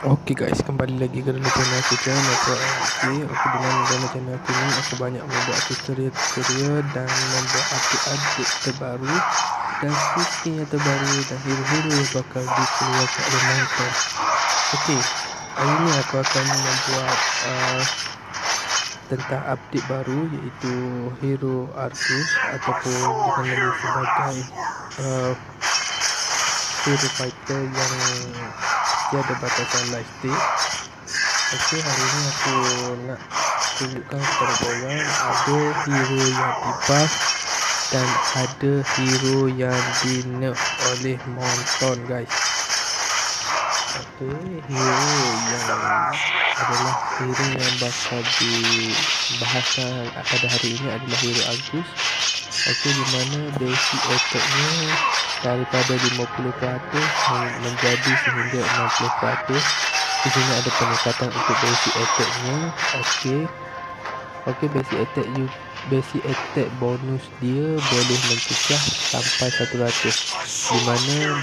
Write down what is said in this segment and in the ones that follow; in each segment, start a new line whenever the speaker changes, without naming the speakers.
Oke guys, kembali lagi ke dalam channel aku. Aku dengan dalam channel aku ni, aku banyak membuat tutorial dan membuat update terbaru dan skin yang terbaru dan hero-hero yang bakal dikeluarkan oleh Mountain. Okey, hari ni aku akan membuat tentang update baru, iaitu hero Argus ataupun dikenali sebagai hero fighter yang tiada batasan lifesteal. Okey, hari ni aku nak tunjukkan kepada korang ada hero yang di buff dan ada hero yang di nerf oleh Mountain guys. Okey, hero yang adalah hero yang bakal dibahaskan pada hari ini adalah hero Argus. Okey, di mana basic attack-nya daripada 50% menjadi sehingga 60%. Di sini ada peningkatan untuk basic attack-nya. Okey, basic attack bonus dia boleh mencecah sampai 100, di mana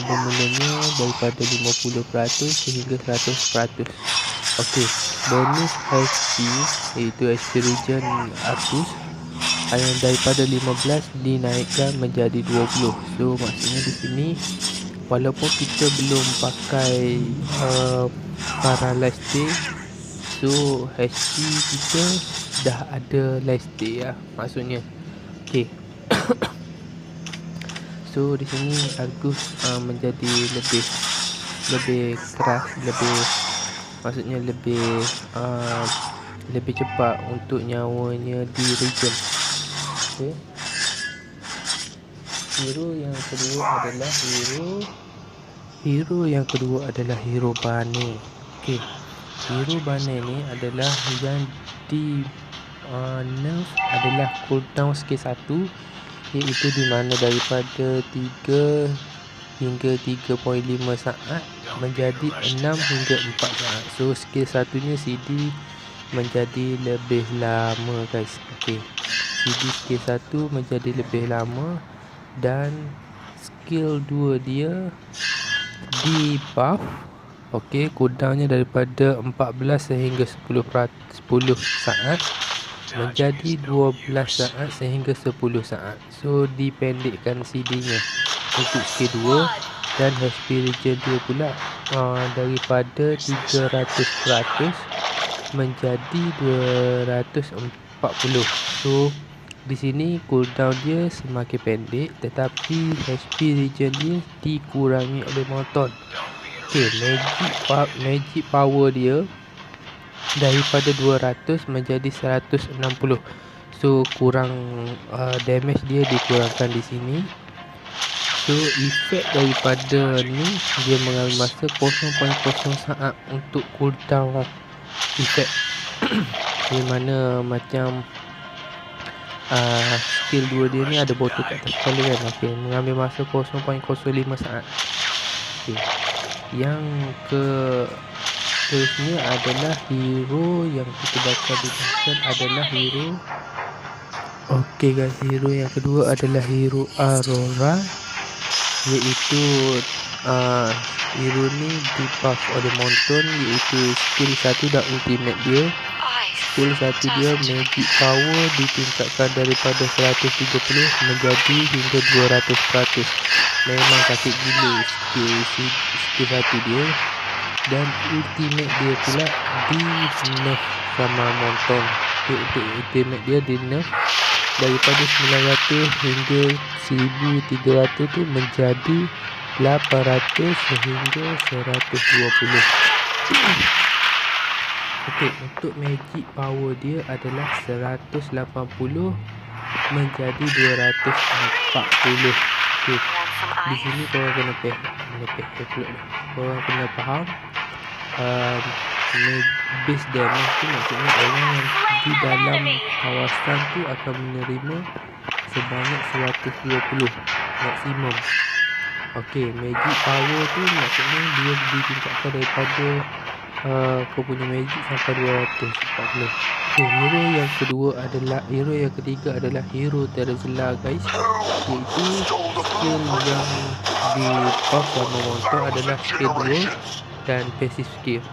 bermulanya daripada 50% sehingga 100%. Okey, bonus HP iaitu HP regen Argus yang daripada 15 dinaikkan menjadi 20. So maksudnya di sini walaupun kita belum pakai lifesteal, so HP kita dah ada lifesteal maksudnya. Okey. So di sini Argus menjadi lebih keras, maksudnya lebih cepat untuk nyawanya di regen. Okey. Hero yang kedua adalah hero Bane. Okey. Hero Bane ni adalah yang di nerf adalah cooldown skill 1, iaitu di mana daripada 3 hingga 3.5 saat menjadi 6 hingga 4 saat. So skill satunya CD menjadi lebih lama guys. Okey. CD skill 1 menjadi lebih lama dan skill 2 dia di buff. Okey, cooldownnya daripada 14 sehingga 10 saat menjadi 12 saat sehingga 10 saat. So dipendekkan CD-nya untuk skill 2 dan HP regen dia pula daripada 300% menjadi 240. So di sini cooldown dia semakin pendek tetapi HP regen dia dikurangi oleh Mountain. Okey, magic power dia daripada 200 menjadi 160. So kurang damage dia dikurangkan di sini. So efek daripada ni dia mengambil masa 0.0 saat untuk cooldown efek. Di mana macam skill 2 dia ni ada botol kat atas kepala kan. Okey, mengambil masa 0.05 saat. Okey. Yang terusnya adalah hero yang kita bakal dibahaskan adalah hero. Okey guys, hero yang kedua adalah hero Aurora, iaitu hero ni di buff oleh Mountain, iaitu skill 1 dan ultimate dia. Skill 1 dia magic power ditingkatkan daripada 130 menjadi hingga 200%. Memang sakit gila skill 1 dia. Dan ultimate dia pula di nerf sama Mountain. Untuk ultimate dia di nerf daripada 900 hingga 1300 tu menjadi 800 sehingga 120. Okey, untuk magic power dia adalah 180 menjadi 240. Okey. Di sini korang kena korang kena faham base damage tu maksudnya orang yang di dalam kawasan tu akan menerima sebanyak 120 maksimum. Okey, magic power tu maksudnya dia ditingkatkan daripada kau punya magic sampai 240. Okey, hero yang ketiga adalah hero Terzla guys, iaitu skill yang di buff sama Mountain adalah skill 2 dan passive skill.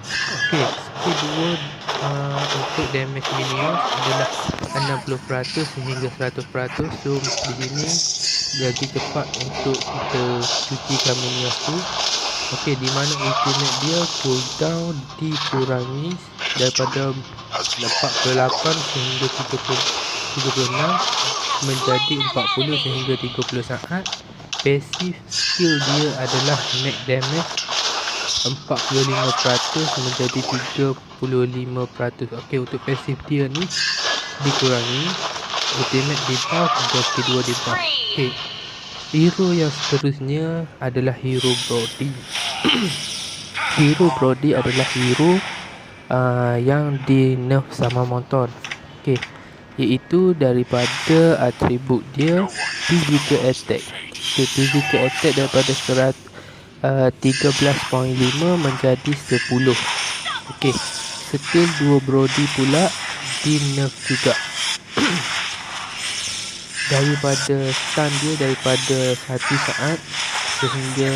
Okey, skill 2 untuk damage minions adalah 60% sehingga 100%. So di sini lagi cepat untuk kita cucikan minions tu. Okey, di mana ultimate dia cooldown dikurangi daripada 48 sehingga 36 menjadi 40 sehingga 30 saat. Passive skill dia adalah make damage 45% menjadi 35%. Okey, untuk passive dia ni dikurangi, ultimate di buff dan skill 2 di buff. Okey, hero yang seterusnya adalah hero Brody. Hero Brody adalah hero yang di nerf sama Monton. Okey, iaitu daripada atribut dia physical attack. Okay, physical attack daripada 13.5 menjadi 10. Okey, skill 2 Brody pula di nerf juga. Daripada stun dia daripada 1 saat sehingga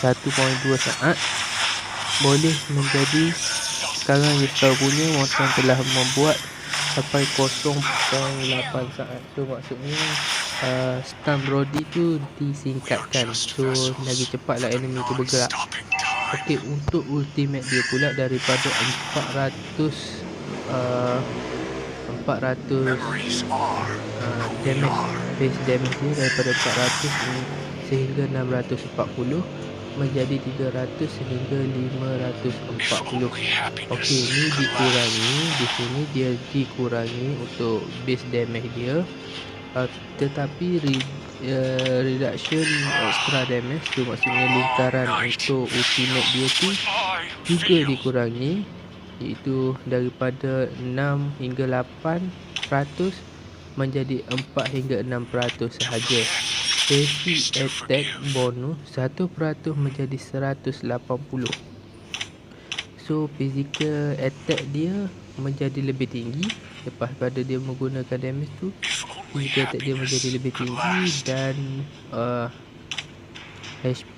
1.2 saat boleh menjadi, sekarang Yesau punya Monton telah membuat sampai 0.8 saat. So maksudnya stun Brody tu disingkatkan, so lagi cepatlah enemy tu bergerak. Okey, untuk ultimate dia pula daripada 400 damage, base damage dia daripada 400 sehingga 640 menjadi 300 sehingga 540. Okey, ni dikurangi, di sini dia dikurangi untuk base damage dia, tetapi reduction extra damage tu maksudnya lingkaran untuk ultimate dia tu juga dikurangi, iaitu daripada 6 hingga 8% menjadi 4 hingga 6% sahaja. Basic attack bonus 1% menjadi 180. So physical attack dia menjadi lebih tinggi lepas pada dia menggunakan damage tu. Physical attack dia menjadi lebih tinggi dan HP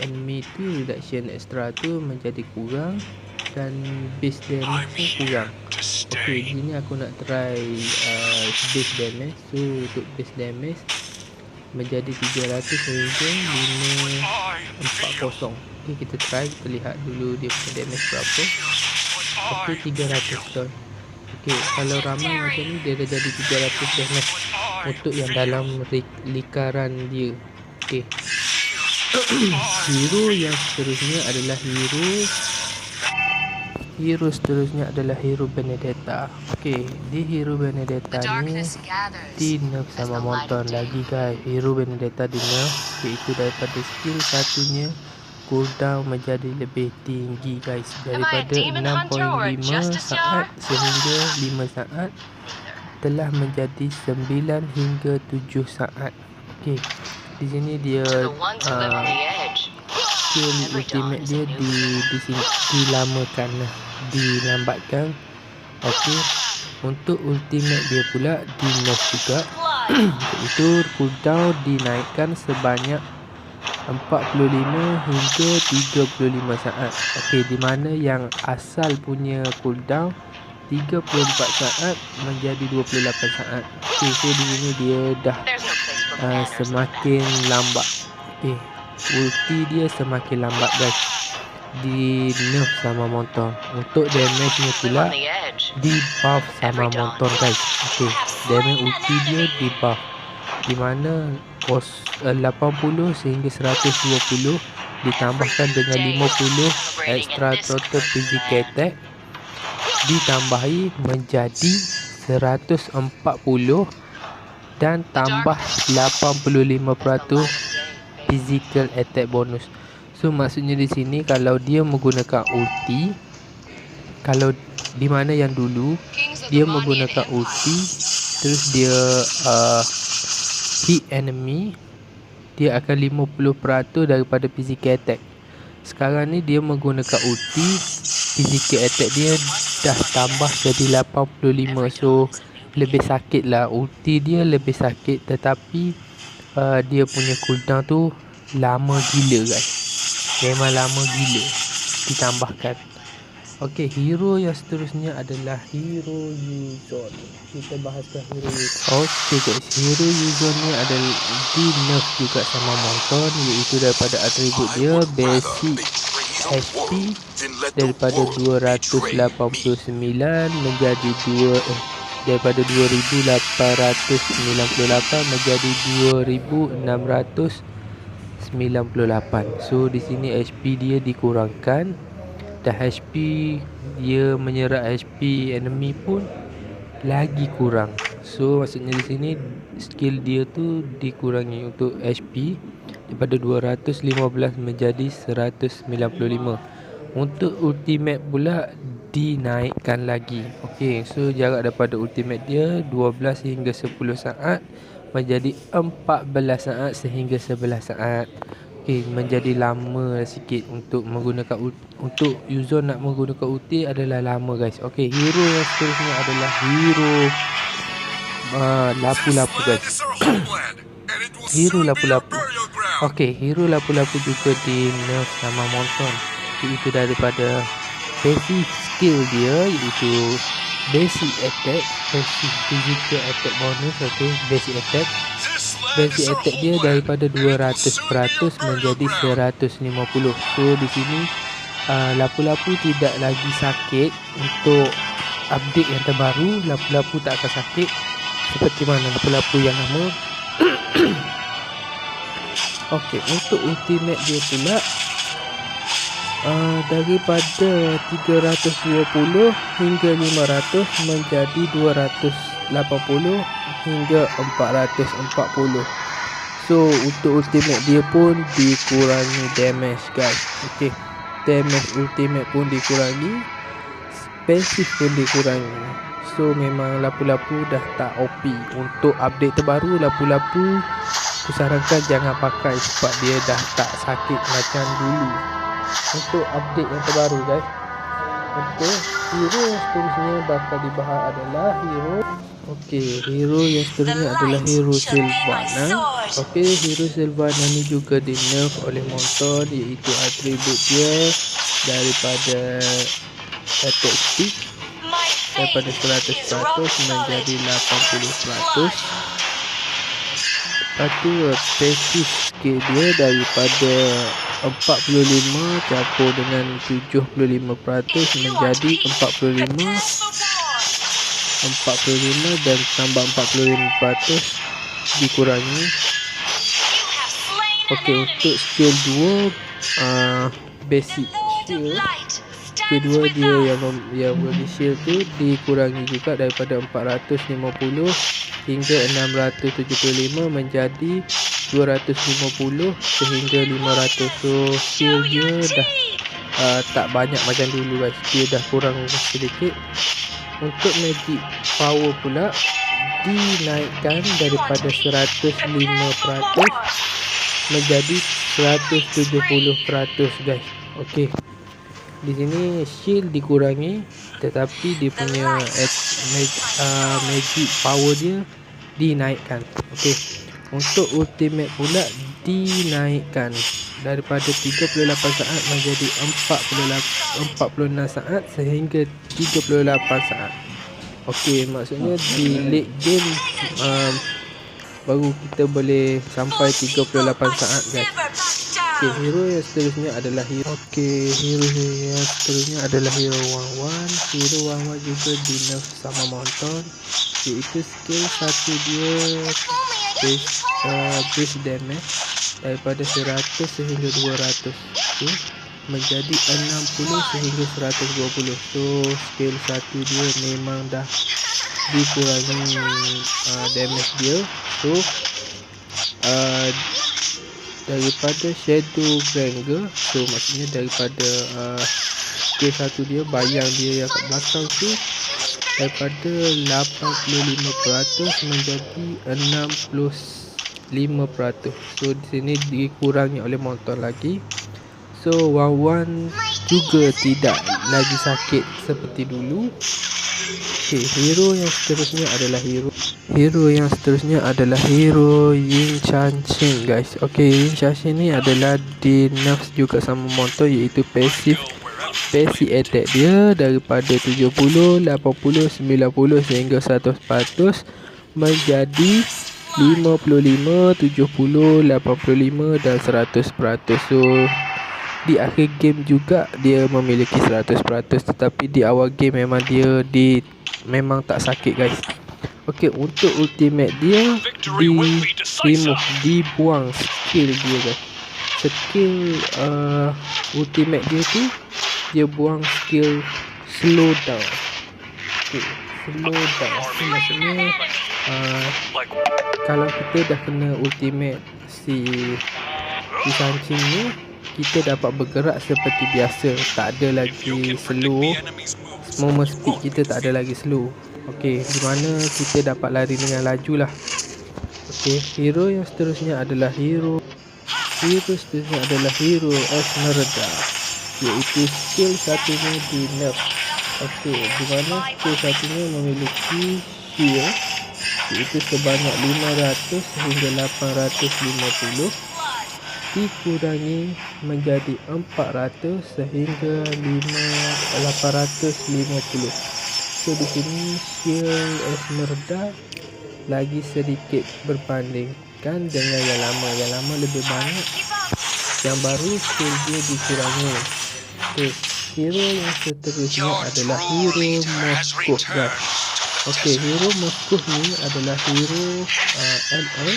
enemy tu reduction extra tu menjadi kurang dan base damage pun kurang. Okey, di sini aku nak try base damage. So untuk base damage menjadi 300 sehingga 540. Okey, kita try, kita lihat dulu dia punya damage berapa. Okey, 300 ton. Okey, kalau ramai macam ni dia dah jadi 300 damage untuk yang dalam lingkaran dia. Okey. Hero yang seterusnya adalah hero Benedetta. Okey, di hero Benedetta ni di nerf sama Monton lagi guys. Hero Benedetta di nerf, iaitu daripada skill satunya cooldown menjadi lebih tinggi guys, daripada 6.5 saat sehingga 5 saat telah menjadi 9 hingga 7 saat. Okey, di sini dia skill ultimate dia dilamakan, dilambatkan. Okey, untuk ultimate dia pula di nerf juga. Itu cooldown dinaikkan sebanyak 45 hingga 35 saat. Okey, di mana yang asal punya cooldown 34 saat menjadi 28 saat. Okey, so di sini dia dah semakin lambat. Okey, ulti dia semakin lambat guys, di nerf sama Monton. Untuk damage nya pula di buff sama Monton guys. Okey, damage ulti dia di buff, di mana 80 sehingga 120 ditambahkan dengan 50 extra total physical attack, ditambahi menjadi 140 dan tambah 85% physical attack bonus. So maksudnya di sini kalau dia menggunakan ulti, kalau di mana yang dulu dia menggunakan ulti terus dia hit enemy, dia akan 50% daripada physical attack. Sekarang ni dia menggunakan ulti, physical attack dia dah tambah jadi 85. So lebih sakit lah, ulti dia lebih sakit, tetapi dia punya cooldown tu lama gila guys. memang lama gila ditambahkan. Okey, hero yang seterusnya adalah hero Yuzon. Kita bahaskan hero Yuzon. Okey guys, hero Yuzon ni adalah di nerf juga sama Monton, iaitu daripada atribut dia basic HP daripada 289 menjadi daripada 2898 menjadi 2698. So di sini HP dia dikurangkan dan HP dia menyerap HP enemy pun lagi kurang. So maksudnya di sini skill dia tu dikurangi untuk HP daripada 215 menjadi 195. Untuk ultimate pula dinaikkan lagi. Okey, so jarak daripada ultimate dia 12 hingga 10 saat menjadi 14 saat sehingga 11 saat. Okey, menjadi lama sikit untuk menggunakan untuk Yuzon nak menggunakan ulti adalah lama guys. Okey, hero yang seterusnya adalah hero lapu-lapu guys. Hero lapu-lapu. Okey, hero lapu-lapu juga di nerf sama Monton, iaitu daripada basic skill dia iaitu basic attack, basic physical attack bonus. Okey, basic attack dia daripada 200% menjadi 150. So di sini lapu-lapu tidak lagi sakit. Untuk update yang terbaru, lapu-lapu tak akan sakit seperti mana lapu-lapu yang lama. Okey, untuk ultimate dia pula daripada 320 hingga 500 menjadi 280 hingga 440. So untuk ultimate dia pun dikurangi damage guys. Okey, damage ultimate pun dikurangi, passive pun dikurangi. So memang lapu-lapu dah tak OP. Untuk update terbaru, lapu-lapu aku sarankan jangan pakai sebab dia dah tak sakit macam dulu. Untuk update yang terbaru guys, untuk hero yang seterusnya bakal dibahas adalah hero. Okey, hero yang seterusnya adalah hero Sylvana. Okey, hero Sylvana ni juga di nerf oleh Monton, iaitu atribut dia daripada attack speed daripada 100% menjadi 80%. Lepas tu passive skill dia daripada 45 campur dengan 75% menjadi 45 dan tambah 45% dikurangi. Okey, untuk skill 2 basic shield, kedua dia yang body shield tu dikurangi juga daripada 450 hingga 675 menjadi 250 sehingga 500. So skill dia dah tak banyak macam dulu guys, dia dah kurang sedikit. Untuk magic power pula dinaikkan daripada 105% menjadi 170% guys. Okey, di sini shield dikurangi tetapi dia punya magic power dia dinaikkan. Okey, untuk ultimate pula dinaikkan daripada 38 saat menjadi 46 saat sehingga 38 saat. Okey, maksudnya di late game baru kita boleh sampai 38 saat guys. Okey, hero yang seterusnya adalah hero. Okey, hero yang seterusnya adalah hero Wang. Hero Wang juga di nerf sama Monton, iaitu skill 1 dia base damage daripada 100 sehingga 200 tu menjadi 60 sehingga 120. So skill 1 dia memang dah dikurangi damage dia. So daripada Shadow Granger, so maksudnya daripada skill 1 dia, bayang dia yang kat belakang tu, daripada 85% menjadi 65%. So di sini dikurangi oleh Monton lagi. So Wan juga tidak lagi sakit seperti dulu. Okay, hero yang seterusnya adalah hero Yin Chanshin guys. Okay, Yin Chanshin ni adalah di nerf juga sama Monto, iaitu passive attack dia daripada 70, 80, 90 sehingga 100% menjadi 55, 70, 85 dan 100%. So di akhir game juga dia memiliki 100%, tetapi di awal game memang tak sakit guys. Okey, untuk ultimate dia dibuang skill dia guys. Skill ultimate dia tu dia buang skill slow down. Okay, slow down so, maksudnya kalau kita dah kena ultimate si Chanshin ni, kita dapat bergerak seperti biasa, tak ada lagi slow. Movement speed kita tak ada lagi slow. Okey, di mana kita dapat lari dengan laju lah. Okey, hero seterusnya adalah hero Esmeralda, iaitu skill satunya di nerf. Okey, di mana skill satunya memiliki shield iaitu sebanyak 500 hingga 850, dikurangi menjadi 400 sehingga 850. So di sini shield Esmeralda lagi sedikit berbandingkan dengan yang lama. Yang lama lebih banyak, yang baru shield dia dikurangi. Okay, hero yang seterusnya adalah hero Moskov guys. Okay, hero Moskov ni adalah hero ML,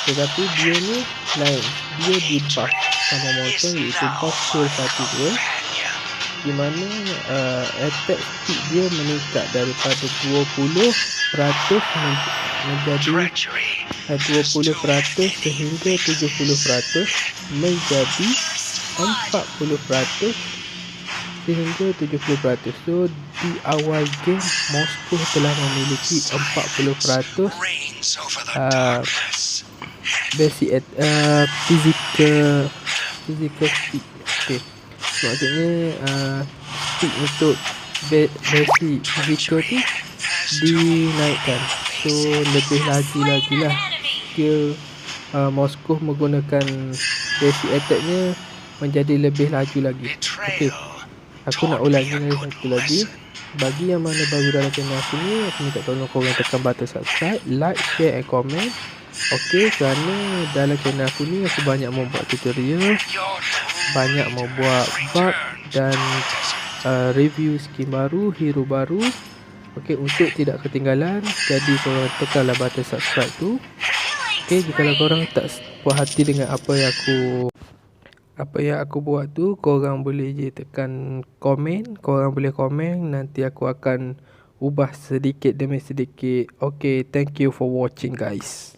tetapi dia ni lain. Dia di buff sama Monton, iaitu buff skill 1 dia, di mana attack speed dia meningkat daripada 20% menjadi 20% sehingga 70% menjadi 40% sehingga 70%. So di awal game Moskov telah memiliki 40% basic physical speed. Okay, maksudnya speed untuk basic physical tu dinaikkan. So lebih laju lagi lah skill Moskov menggunakan basic attacknya menjadi lebih laju lagi. Okay, aku nak ulangi satu lagi. Bagi yang mana baru dalam channel aku ni, aku minta tolong korang tekan button subscribe, like, share and comment. Okey, kerana dalam channel aku ni aku banyak membuat tutorial, banyak membuat bug dan review skin baru, hero baru. Okey, untuk tidak ketinggalan, jadi korang tekanlah button subscribe tu. Okey, jika korang tak puas hati dengan apa yang aku buat tu, korang boleh je tekan komen. Korang boleh komen, nanti aku akan ubah sedikit demi sedikit. Okay, thank you for watching guys.